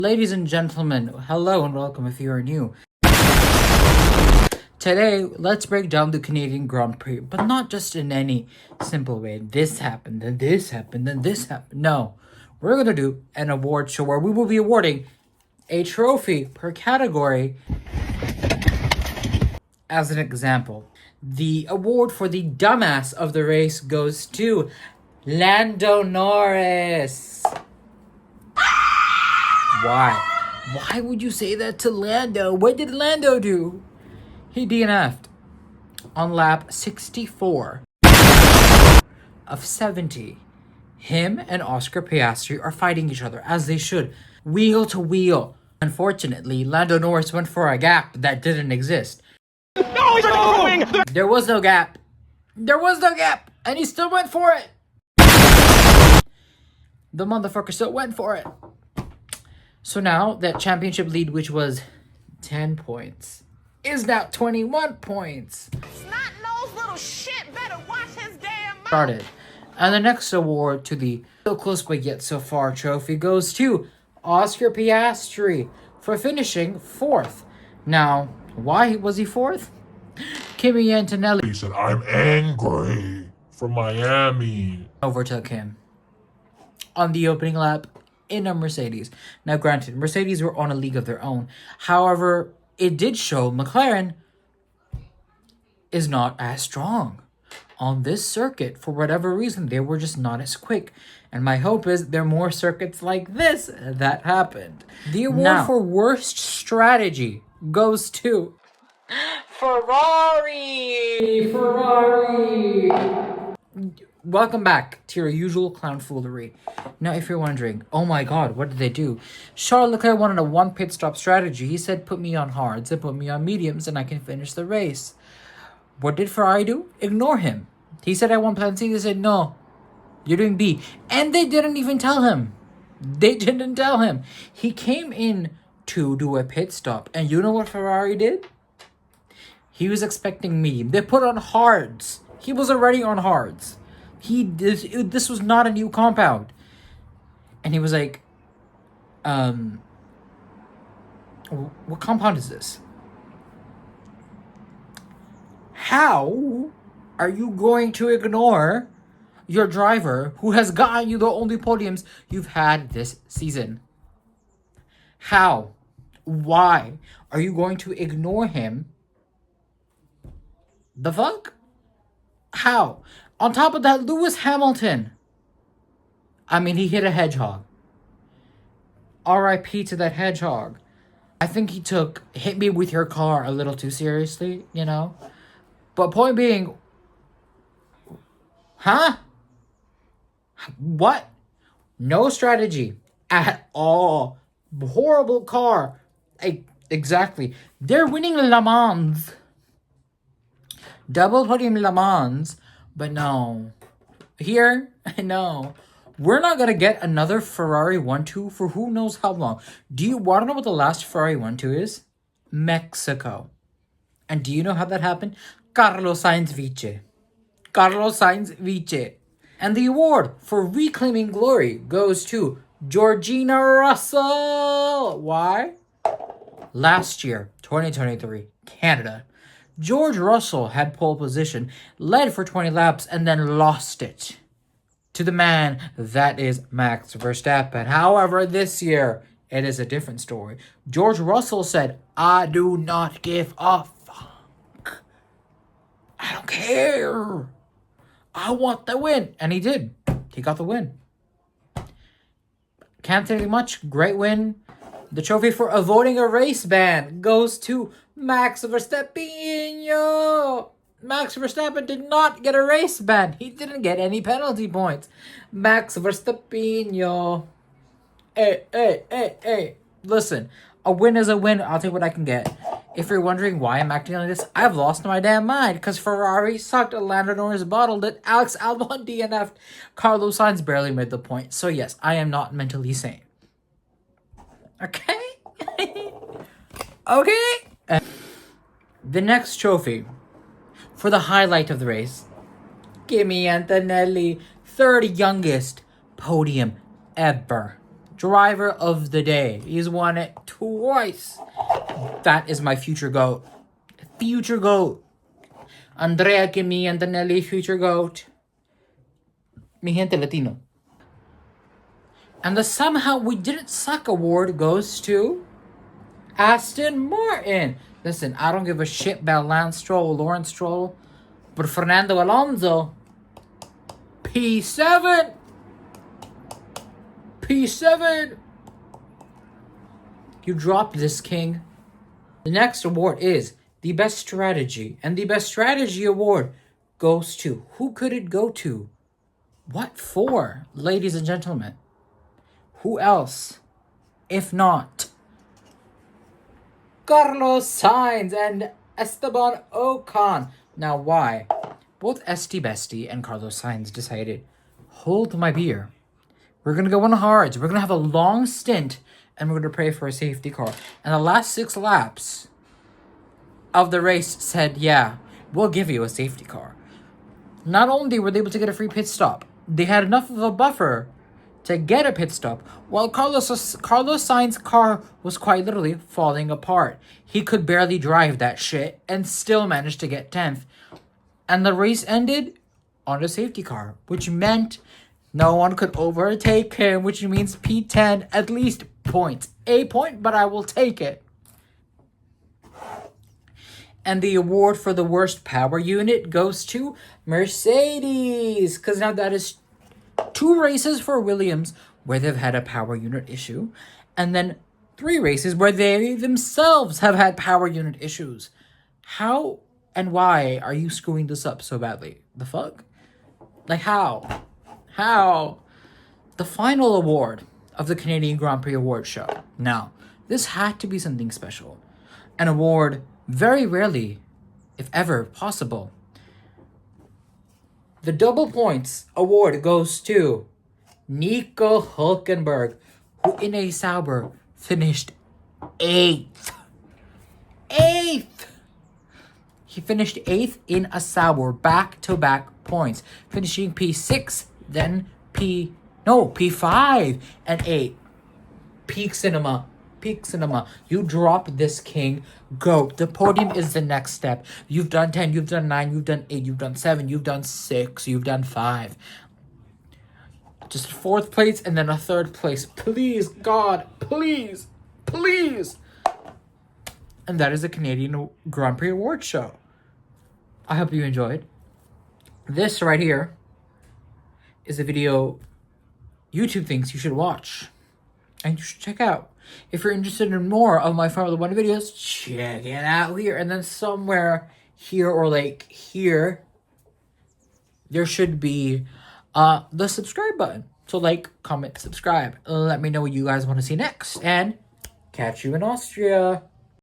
Ladies and gentlemen, hello and welcome if you are new. Today, let's break down the Canadian Grand Prix, but not just in any simple way. This happened, then this happened, then this happened. No, we're going to do an award show where we will be awarding a trophy per category. As an example, the award for the dumbass of the race goes to Lando Norris. Why? Why would you say that to Lando? What did Lando do? He DNF'd on lap 64 of 70. Him and Oscar Piastri are fighting each other, as they should, wheel to wheel. Unfortunately, Lando Norris went for a gap that didn't exist. No, he's going! There was no gap. There was no gap, and he still went for it. The motherfucker still went for it. So now that championship lead, which was 10 points, is now 21 points. Snot-nosed little shit better watch his damn mouth. Started. And the next award to the so close but yet so far trophy goes to Oscar Piastri for finishing 4th. Now, why was he 4th? Kimi Antonelli. He said, I'm angry from Miami. Overtook him on the opening lap in a Mercedes. Now, granted, Mercedes were on a league of their own. However, it did show McLaren is not as strong on this circuit. For whatever reason, they were just not as quick. And my hope is there are more circuits like this that happened. The award for worst strategy goes to Ferrari! Welcome back to your usual clown foolery. Now, if you're wondering, oh my god, what did they do? Charles Leclerc wanted a one pit stop strategy. He said, put me on hards and put me on mediums and I can finish the race. What did Ferrari do? Ignore him. He said, I want plan C. They said, no, you're doing B. And they didn't even tell him. They didn't tell him. He came in to do a pit stop. And you know what Ferrari did? He was expecting medium. They put on hards. He was already on hards. This was not a new compound. And he was like, what compound is this? How are you going to ignore your driver who has gotten you the only podiums you've had this season? How? Why are you going to ignore him? The fuck? How? On top of that, Lewis Hamilton. I mean, he hit a hedgehog. R.I.P. to that hedgehog. I think he took hit me with your car a little too seriously, you know? But point being, huh? What? No strategy at all. Horrible car. Exactly. They're winning Le Mans. Double podium Le Mans. But no. Here, no. We're not going to get another Ferrari 1-2 for who knows how long. Do you want to know what the last Ferrari 1-2 is? Mexico. And do you know how that happened? Carlos Sainz Vice. Carlos Sainz Vice. And the award for reclaiming glory goes to Georgina Russell. Why? Last year, 2023, Canada. George Russell had pole position, led for 20 laps, and then lost it to the man that is Max Verstappen. However, this year, it is a different story. George Russell said, I do not give a fuck. I don't care. I want the win. And he did. He got the win. Can't say much. Great win. The trophy for avoiding a race ban goes to Max Verstappen. Max Verstappen did not get a race ban. He didn't get any penalty points. Max Verstappen. Hey. Listen, a win is a win. I'll take what I can get. If you're wondering why I'm acting like this, I've lost my damn mind. Because Ferrari sucked, Lando Norris bottled it, Alex Albon DNF'd, Carlos Sainz barely made the point. So yes, I am not mentally sane. Okay? Okay? The next trophy for the highlight of the race, Kimi Antonelli, third youngest podium ever. driver of the day. He's won it twice. That is my future GOAT. Future GOAT. Andrea Kimi Antonelli, future GOAT. Mi gente Latino. And the Somehow We Didn't Suck award goes to Aston Martin. Listen, I don't give a shit about Lance Stroll, Lawrence Stroll, but Fernando Alonso, P7. P7. You dropped this, king. The next award is the Best Strategy. And the Best Strategy award goes to... Who could it go to? What for, ladies and gentlemen? Who else? If not... Carlos Sainz and Esteban Ocon. Now, why? Both Esti Bestie and Carlos Sainz decided, hold my beer. We're going to go on hards. We're going to have a long stint, and we're going to pray for a safety car. And the last 6 laps of the race said, yeah, we'll give you a safety car. Not only were they able to get a free pit stop, they had enough of a buffer to get a pit stop, while Carlos Sainz's car was quite literally falling apart. He could barely drive that shit and still managed to get 10th. And the race ended on a safety car, which meant no one could overtake him, which means P10, at least points. A point, but I will take it. And the award for the worst power unit goes to Mercedes, because now that is 2 races for Williams where they've had a power unit issue, and then 3 races where they themselves have had power unit issues. How and why are you screwing this up so badly? The fuck? Like, how? How? The final award of the Canadian Grand Prix Award Show. Now, this had to be something special. An award very rarely, if ever possible. The double points award goes to Nico Hülkenberg, who in a Sauber finished 8th. 8th! He finished 8th in a Sauber, back-to-back points, finishing P6, then P5, and 8. Peak cinema. You drop this, king. Go. The podium is the next step. You've done 10, you've done 9, you've done 8, you've done 7, you've done 6, you've done 5. Just 4th place and then a 3rd place. Please, God, please. And that is the Canadian Grand Prix Award Show. I hope you enjoyed. This right here is a video YouTube thinks you should watch and you should check out. If you're interested in more of my Formula 1 videos, check it out here. And then somewhere here or like here, there should be the subscribe button. So like, comment, subscribe. Let me know what you guys want to see next. And catch you in Austria.